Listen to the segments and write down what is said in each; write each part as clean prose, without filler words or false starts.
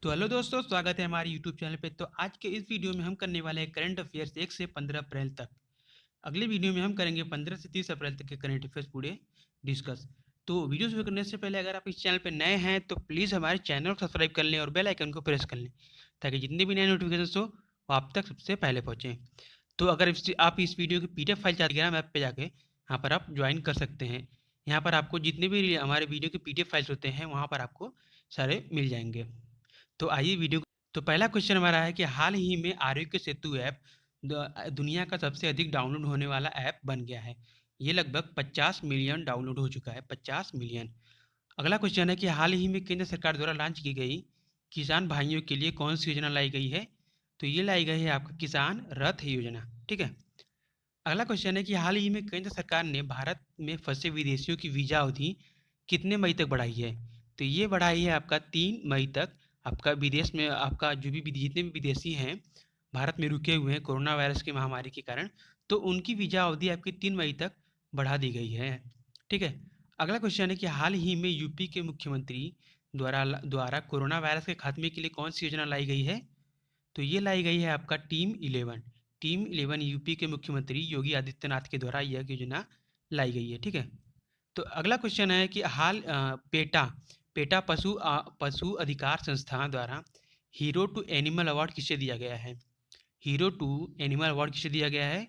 तो हेलो दोस्तों, स्वागत है हमारे यूट्यूब चैनल पे। तो आज के इस वीडियो में हम करने वाले हैं करंट अफेयर्स 1 से 15 अप्रैल तक। अगले वीडियो में हम करेंगे 15 से 30 अप्रैल तक के करंट अफेयर्स पूरे डिस्कस। तो वीडियो शुरू करने से पहले अगर आप इस चैनल पे नए हैं तो प्लीज़ हमारे चैनल को सब्सक्राइब कर लें और बेल आइकन को प्रेस कर लें, ताकि जितने भी नए नोटिफिकेशन हो वो आप तक सबसे पहले पहुँचें। तो अगर आप इस वीडियो की PDF फाइल चाहते हैं, ऐप पे जाके यहाँ पर आप ज्वाइन कर सकते हैं। यहाँ पर आपको जितने भी हमारे वीडियो के PDF फाइल्स होते हैं वहाँ पर आपको सारे मिल जाएंगे। तो आइए वीडियो। तो पहला क्वेश्चन हमारा है कि हाल ही में आरोग्य सेतु ऐप दुनिया का सबसे अधिक डाउनलोड होने वाला ऐप बन गया है। ये लगभग 50 मिलियन डाउनलोड हो चुका है, 50 मिलियन। अगला क्वेश्चन है कि हाल ही में केंद्र सरकार द्वारा लॉन्च की गई किसान भाइयों के लिए कौन सी योजना लाई गई है? तो ये लाई गई है आपका किसान रथ योजना। ठीक है। अगला क्वेश्चन है कि हाल ही में केंद्र सरकार ने भारत में फंसे विदेशियों की वीजा अवधि कितने मई तक बढ़ाई है? तो ये बढ़ाई है आपका 3 मई तक। आपका विदेश में आपका जो भी जितने भी विदेशी हैं भारत में रुके हुए हैं कोरोना वायरस की महामारी के कारण, तो उनकी वीजा अवधि आपकी 3 मई तक बढ़ा दी गई है। ठीक है। अगला क्वेश्चन है कि हाल ही में यूपी के मुख्यमंत्री द्वारा द्वारा कोरोना वायरस के खात्मे के लिए कौन सी योजना लाई गई है? तो ये लाई गई है आपका टीम 11। टीम 11 यूपी के मुख्यमंत्री योगी आदित्यनाथ के द्वारा यह योजना लाई गई है। ठीक है। तो अगला क्वेश्चन है कि पेटा पेटा पशु अधिकार संस्थान द्वारा हीरो टू एनिमल अवार्ड किसे दिया गया है? हीरो टू एनिमल अवार्ड किसे दिया गया है?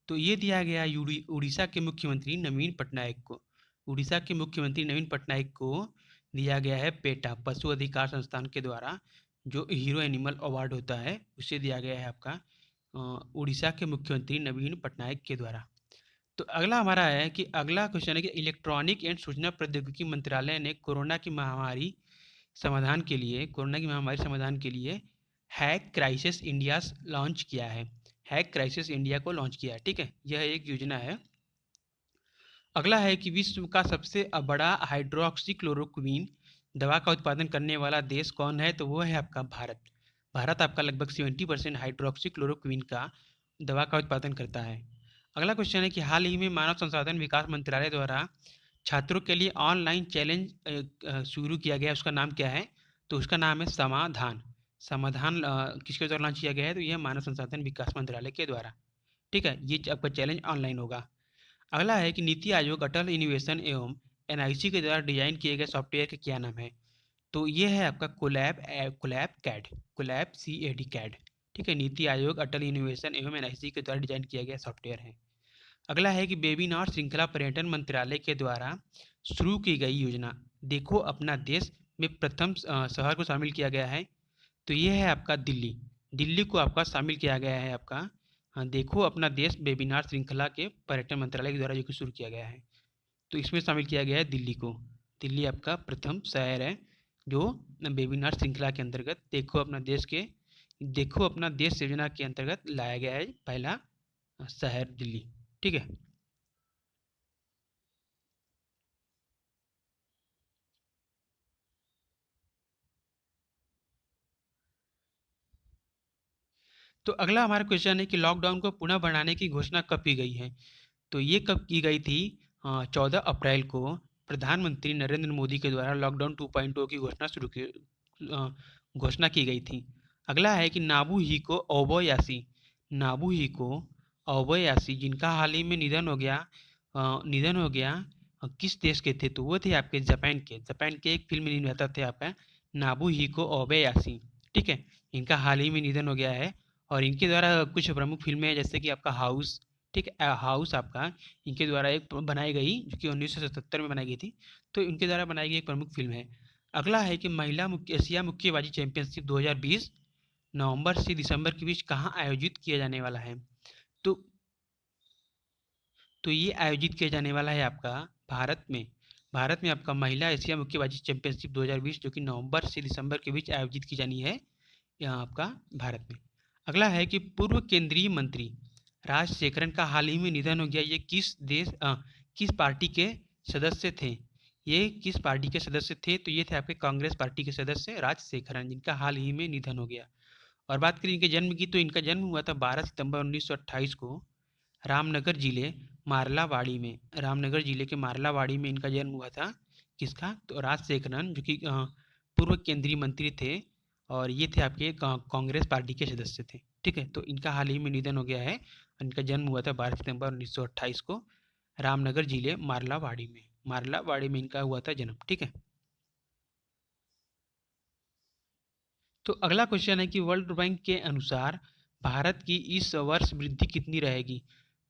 तो ये दिया गया है उड़ीसा के मुख्यमंत्री नवीन पटनायक को। उड़ीसा के मुख्यमंत्री नवीन पटनायक को दिया गया है पेटा पशु अधिकार संस्थान के द्वारा जो हीरो एनिमल अवार्ड होता है उसे दिया गया है आपका उड़ीसा के मुख्यमंत्री नवीन पटनायक के द्वारा। तो अगला हमारा है कि अगला क्वेश्चन है कि इलेक्ट्रॉनिक एंड सूचना प्रौद्योगिकी मंत्रालय ने कोरोना की महामारी समाधान के लिए हैक क्राइसिस इंडिया लॉन्च किया है। हैक क्राइसिस इंडिया को लॉन्च किया है। ठीक है, यह एक योजना है। अगला है कि विश्व का सबसे बड़ा हाइड्रोक्सीक्लोरोक्वीन दवा का उत्पादन करने वाला देश कौन है? तो वो है आपका भारत। भारत आपका लगभग 70% हाइड्रोक्सीक्लोरोक्वीन का दवा का उत्पादन करता है। अगला क्वेश्चन है कि हाल ही में मानव संसाधन विकास मंत्रालय द्वारा छात्रों के लिए ऑनलाइन चैलेंज शुरू किया गया, उसका नाम क्या है? तो उसका नाम है समाधान। समाधान किसके द्वारा लॉन्च किया गया है? तो यह मानव संसाधन विकास मंत्रालय के द्वारा। ठीक है, ये आपका चैलेंज ऑनलाइन होगा। अगला है कि नीति आयोग अटल इनोवेशन एवं NIC के द्वारा डिजाइन किए गए सॉफ्टवेयर का क्या नाम है? तो ये है आपका कोलैब CAD कैड। ठीक है, नीति आयोग अटल इनोवेशन एवं NIC के द्वारा डिजाइन किया गया सॉफ्टवेयर है। अगला है कि वेबिनार श्रृंखला पर्यटन मंत्रालय के द्वारा शुरू की गई योजना देखो अपना देश में प्रथम शहर को शामिल किया गया है। तो ये है आपका दिल्ली। दिल्ली को आपका शामिल किया गया है आपका देखो अपना देश वेबिनार श्रृंखला के पर्यटन मंत्रालय के द्वारा जो कि शुरू किया गया है, तो इसमें शामिल किया गया है दिल्ली को। दिल्ली आपका प्रथम शहर है जो वेबिनार श्रृंखला के अंतर्गत देखो अपना देश योजना के अंतर्गत लाया गया है पहला शहर दिल्ली। ठीक है। तो अगला हमारा क्वेश्चन है कि लॉकडाउन को पुनः बढ़ाने की घोषणा कब की गई है? तो ये कब की गई थी? 14 अप्रैल को प्रधानमंत्री नरेंद्र मोदी के द्वारा लॉकडाउन 2.0 की घोषणा की गई थी। अगला है कि नाबू हिको ओबयासी जिनका हाल ही में निधन हो गया किस देश के थे? तो वो थे आपके जापान के एक फिल्म निर्माता थे आपका नाबू हिको ओबयासी। ठीक है, इनका हाल ही में निधन हो गया है और इनके द्वारा कुछ प्रमुख फिल्में हैं जैसे कि आपका हाउस। ठीक है, हाउस आपका इनके द्वारा एक बनाई गई जो कि 1977 में बनाई गई थी, तो इनके द्वारा बनाई गई एक प्रमुख फिल्म है। अगला है कि एशिया मुक्केबाजी चैंपियनशिप 2020 नवंबर से दिसंबर के बीच कहाँ आयोजित किया जाने वाला है? तो ये आयोजित किया जाने वाला है आपका भारत में आपका महिला एशिया मुक्केबाजी चैंपियनशिप 2020 जो कि नवंबर से दिसंबर के बीच आयोजित की जानी है यहाँ आपका भारत में। अगला है कि पूर्व केंद्रीय मंत्री राजशेखरन का हाल ही में निधन हो गया। ये किस पार्टी के सदस्य थे? ये किस पार्टी के सदस्य थे? तो ये थे आपके कांग्रेस पार्टी के सदस्य राजशेखरन, जिनका हाल ही में निधन हो गया। और बात करें इनके जन्म की, तो इनका जन्म हुआ था 12 सितंबर 1928 को रामनगर जिले के मारलावाड़ी में इनका जन्म हुआ था। किसका? तो राजशेखरन जो कि पूर्व केंद्रीय मंत्री थे और ये थे आपके कांग्रेस पार्टी के सदस्य थे। ठीक है, तो इनका हाल ही में निधन हो गया है। इनका जन्म हुआ था 12 सितंबर 1928 को रामनगर जिले मारलावाड़ी में इनका हुआ था जन्म। ठीक है, तो अगला क्वेश्चन है कि वर्ल्ड बैंक के अनुसार भारत की इस वर्ष वृद्धि कितनी रहेगी।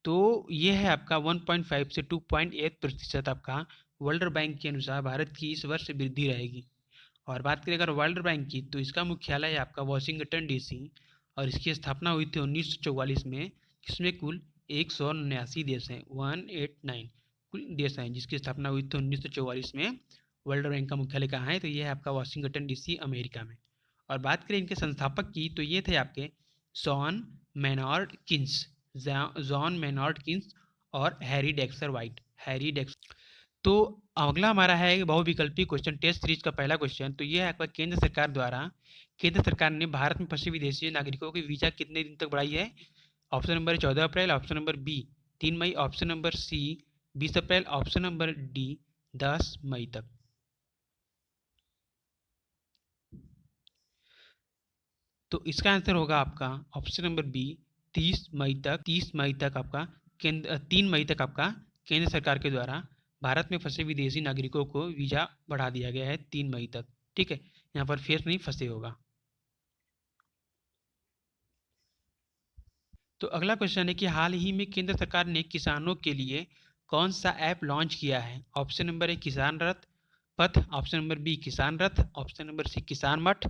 तो ये है आपका 1.5 से 2.8% आपका वर्ल्ड बैंक के अनुसार भारत की इस वर्ष वृद्धि रहेगी। और बात करें अगर वर्ल्ड बैंक की, तो इसका मुख्यालय है आपका वॉशिंगटन डीसी और इसकी स्थापना हुई थी 1944 में, जिसमें कुल 179 देश हैं, 189 कुल देश हैं जिसकी स्थापना हुई थी 1944 में। वर्ल्ड बैंक का मुख्यालय कहाँ है, तो ये है आपका वॉशिंगटन डीसी अमेरिका में। और बात करें इनके संस्थापक की, तो ये थे आपके John Maynard Keynes John Maynard Keynes और हैरी डेक्सर। तो अगला हमारा है बहुविकल्पी क्वेश्चन टेस्ट सीरीज का पहला क्वेश्चन। तो ये है आपका केंद्र सरकार ने भारत में फंसे विदेशी नागरिकों की वीजा कितने दिन तक बढ़ाई है। ऑप्शन नंबर 14 अप्रैल, ऑप्शन नंबर बी 3 मई, ऑप्शन नंबर सी 20 अप्रैल, ऑप्शन नंबर डी 10 मई तक। तो इसका आंसर होगा आपका ऑप्शन नंबर बी 30 मई तक आपका 3 मई तक आपका केंद्र सरकार के द्वारा भारत में फंसे विदेशी नागरिकों को वीज़ा बढ़ा दिया गया है 3 मई तक। ठीक है, यहाँ पर फेस नहीं फंसे होगा। तो अगला क्वेश्चन है कि हाल ही में केंद्र सरकार ने किसानों के लिए कौन सा ऐप लॉन्च किया है। ऑप्शन नंबर ए किसान रथ पथ, ऑप्शन नंबर बी किसान रथ, ऑप्शन नंबर सी किसान मठ,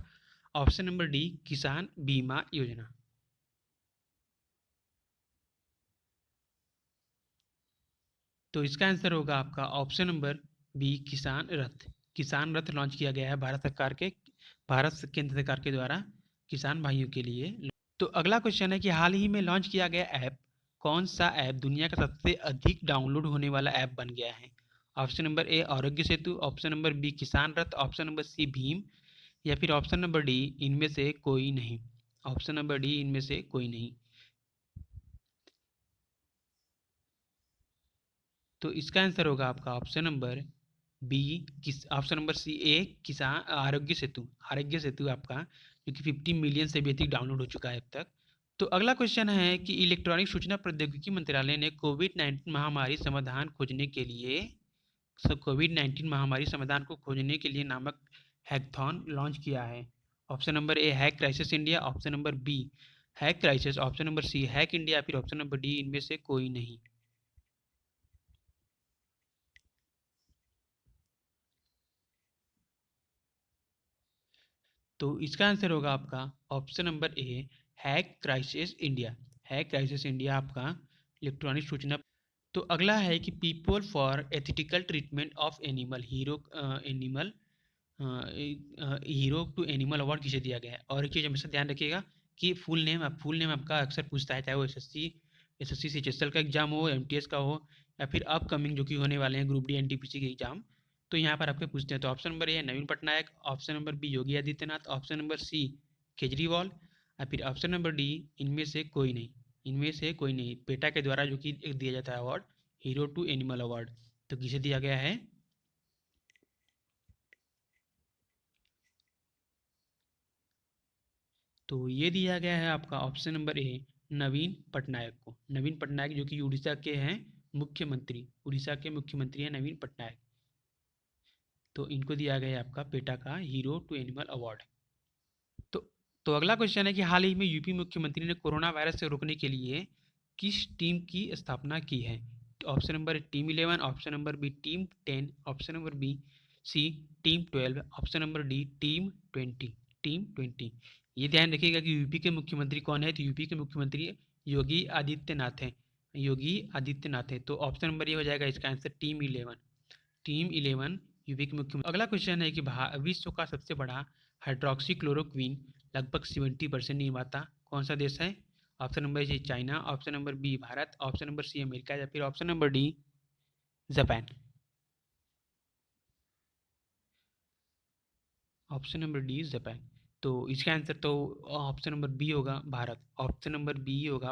ऑप्शन नंबर डी किसान बीमा योजना। तो इसका आंसर होगा आपका ऑप्शन नंबर बी किसान रथ लॉन्च किया गया है भारत केंद्र सरकार के द्वारा किसान भाइयों के लिए। तो अगला क्वेश्चन है कि हाल ही में लॉन्च किया गया ऐप कौन सा ऐप दुनिया का सबसे अधिक डाउनलोड होने वाला ऐप बन गया है। ऑप्शन नंबर ए Aarogya Setu, option number B किसान रथ, ऑप्शन नंबर सी भीम, या फिर ऑप्शन नंबर डी इनमें से कोई नहीं। ऑप्शन नंबर डी इनमें से कोई नहीं। तो इसका आंसर होगा आपका option number B option number C A किसान आरोग्य सेतु आपका, जो कि 50 मिलियन से भी अधिक डाउनलोड हो चुका है अब तक। तो अगला क्वेश्चन है कि इलेक्ट्रॉनिक सूचना प्रौद्योगिकी मंत्रालय ने कोविड 19 महामारी समाधान को खोजने के लिए नामक हैकथॉन लॉन्च किया है। Option number A hack crisis India, option number B hack crisis, option number C hack India, फिर ऑप्शन नंबर डी इनमें से कोई नहीं। तो इसका आंसर होगा आपका option number A hack crisis India आपका इलेक्ट्रॉनिक सूचना। तो अगला है कि people for ethical treatment of hero to animal award किसे दिया गया है। और एक चीज़ हमेशा ध्यान रखिएगा कि फुल नेम आपका अक्सर पूछता है, चाहे वो एसएससी सीएचएसएल का एग्जाम हो, एमटीएस का हो, या फिर अपकमिंग जो कि होने वाले हैं ग्रुप डी एनटीपीसी के एग्जाम। तो यहाँ पर आपके पूछते हैं। तो ऑप्शन नंबर ए है Naveen Patnaik, option number B Yogi Adityanath, option number C Kejriwal, या फिर ऑप्शन नंबर डी इनमें से कोई नहीं पेटा के द्वारा जो कि एक दिया जाता है award, hero to animal award. तो किसे दिया गया है। तो ये दिया गया है आपका ऑप्शन नंबर ए नवीन पटनायक जो कि उड़ीसा के मुख्यमंत्री हैं नवीन पटनायक। तो इनको दिया गया है आपका पेटा का हीरो टू एनिमल अवार्ड। तो तो अगला क्वेश्चन है कि हाल ही में यूपी मुख्यमंत्री ने कोरोना वायरस से रोकने के लिए किस टीम की स्थापना की है। Option number team 11, option number B team 10, option number B C team 12, option number D team 20। ये ध्यान रखिएगा कि यूपी के मुख्यमंत्री कौन है। तो यूपी के मुख्यमंत्री योगी आदित्यनाथ हैं। तो ऑप्शन नंबर ये हो जाएगा इसका आंसर टीम 11 यूपी के मुख्यमंत्री। अगला क्वेश्चन है कि विश्व का सबसे बड़ा हाइड्रोक्सी क्लोरोक्वीन लगभग 70% निर्माता कौन सा देश है। Option number C China, option number B Bharat, option number C America, या फिर option number D Japan. Option number D Japan. तो इसका आंसर तो ऑप्शन नंबर बी होगा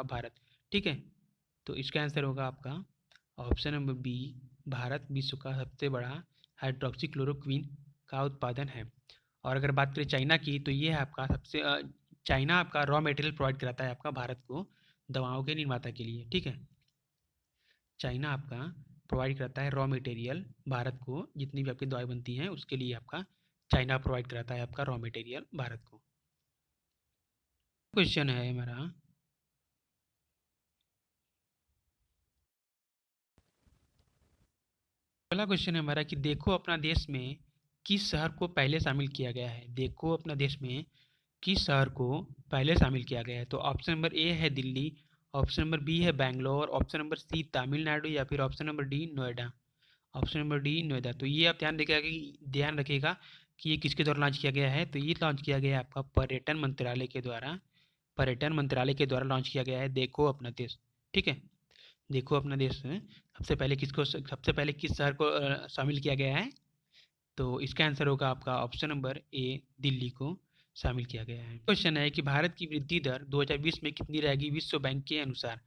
भारत। ठीक है, तो इसका आंसर होगा आपका ऑप्शन नंबर बी भारत विश्व का सबसे बड़ा हाइड्रोक्सी क्लोरोक्वीन का उत्पादन है। और अगर बात करें चाइना की, तो ये है आपका चाइना आपका रॉ मटेरियल प्रोवाइड कराता है आपका भारत को दवाओं के निर्माता के लिए, ठीक है। चाइना आपका प्रोवाइड करता है रॉ मटेरियल भारत को, जितनी भी आपकी दवाई बनती हैं उसके लिए आपका चाइना प्रोवाइड कराता है आपका रॉ मटेरियल भारत को। क्वेश्चन है हमारा, पहला क्वेश्चन है हमारा कि देखो अपना देश में किस शहर को पहले शामिल किया गया है। देखो अपना देश में किस शहर को पहले शामिल किया गया है। तो ऑप्शन नंबर ए है दिल्ली, ऑप्शन नंबर बी है Bangalore, option number C Tamil Nadu, या फिर option number D Noida. Option number D Noida. तो ये आप ध्यान रखिएगा कि ये किसके द्वारा लॉन्च किया गया है। तो ये लॉन्च किया गया है आपका पर्यटन मंत्रालय के द्वारा, पर्यटन मंत्रालय के द्वारा लॉन्च किया गया है देखो अपना देश, ठीक है। देखो अपना देश में सबसे पहले किस शहर को शामिल किया गया है। तो इसका आंसर होगा आपका ऑप्शन नंबर ए दिल्ली को शामिल किया गया है। क्वेश्चन है कि भारत की वृद्धि दर 2020 में कितनी रहेगी विश्व बैंक के अनुसार।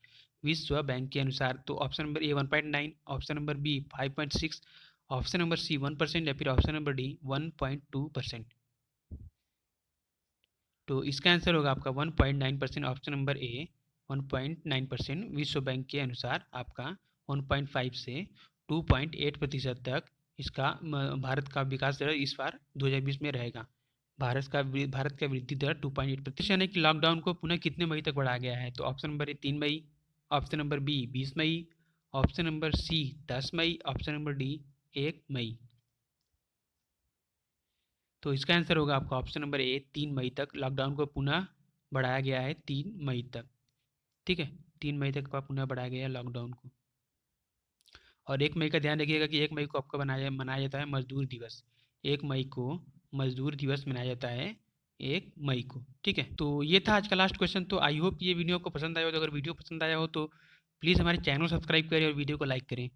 विश्व बैंक के अनुसार तो option number A 1.9, option number B 5.6, option number C 1% या फिर ऑप्शन नंबर डी 1.2%। तो इसका आंसर होगा आपका 1.9%, ऑप्शन नंबर ए 1.9%। विश्व बैंक के अनुसार आपका 1.5 से 2.8% तक इसका भारत का विकास दर इस बार 2020 में रहेगा। भारत का वृद्धि दर 2.8% है कि लॉकडाउन को पुनः कितने मई तक बढ़ाया गया है। तो ऑप्शन नंबर ए 3 मई, ऑप्शन नंबर बी 20 मई, ऑप्शन नंबर सी 10 मई, ऑप्शन नंबर डी 1 मई। तो इसका आंसर होगा आपका ऑप्शन नंबर ए 3 मई तक लॉकडाउन को पुनः बढ़ाया गया है 3 मई तक, ठीक है। 3 मई तक का पुनः बढ़ाया गया है लॉकडाउन को। और 1 मई का ध्यान रखिएगा कि 1 मई को आपका मनाया जाता है मजदूर दिवस। 1 मई को मजदूर दिवस मनाया जाता है 1 मई को, ठीक है। तो ये था आज का लास्ट क्वेश्चन। तो आई होप ये वीडियो को पसंद आया हो। तो अगर वीडियो पसंद आया हो तो प्लीज़ हमारे चैनल सब्सक्राइब करें और वीडियो को लाइक करें।